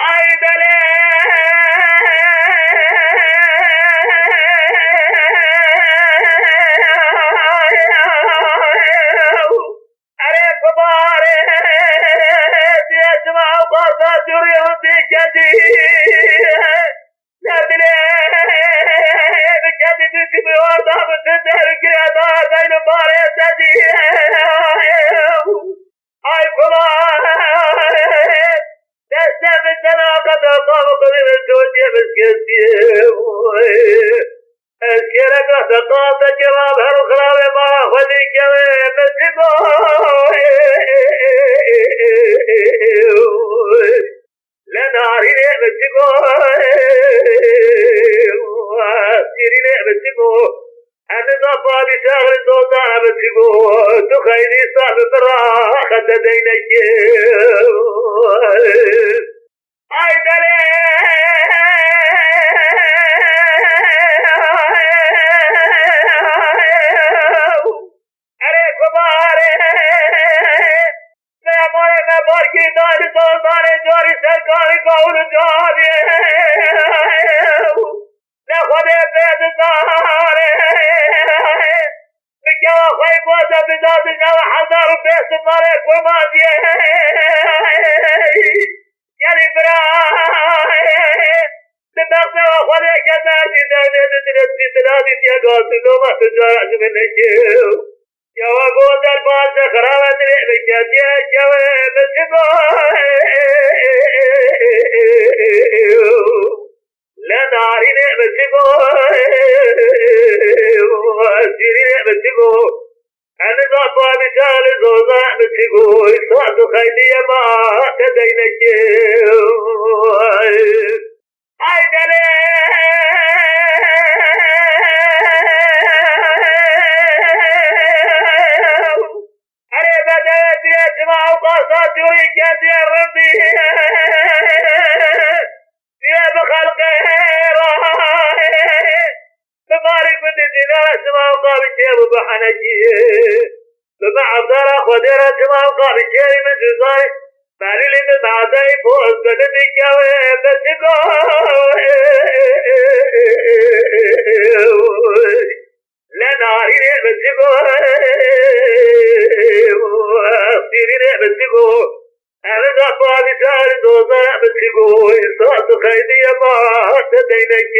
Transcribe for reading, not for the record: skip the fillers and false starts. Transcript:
ay dele अरे कुमारे اسمع قصص يهدي جديد نبلي بجديد بوضع بتدر كريادا بين باري جديد اي كماري تسلم الزناقة طابق من الجودية مسكتي اسكرك رسطات جواب هالخلاوي ما خذي كوي مسكو لناري مسكو سيري مسكو أنا ضفا بشغل صوتها مسكو تخيلي صاحب براخة دينك اي دلي अरे कुमारे मैं मोरे में बोर की दाल तो सारे जोरी सरकारी कौन जाने मैं खुदे पेद सारे मैं क्या कोई बोझ बिजा दिया 1000 रुपए से मारे घुमा दिए यानी बरा تبقى ولا كذا جدا تدرس تدرس يا قاصد لو ما تجرأ من الجو يا وقود الباس خرابة رجعت يا شوي مسكو لا ناري مسكو سيري مسكو أنا ضعفا بشغل زوزا مسكو إصاد خيلي ما تدين الجو ay dele अरे बदलती اسمع قصص يجد ربي يا بخلقه بمارك من الزنا اسمع قابل شيء بحنجي بمع عبدالله خدير اسمع قابل شيء من جزاي مالي اللي بعدي فوز بدني كوي بسكو لا ناري بسكو سيري بسكو أنا ضفا بشار دوزا بسكو إصاد خيدي ما تدينك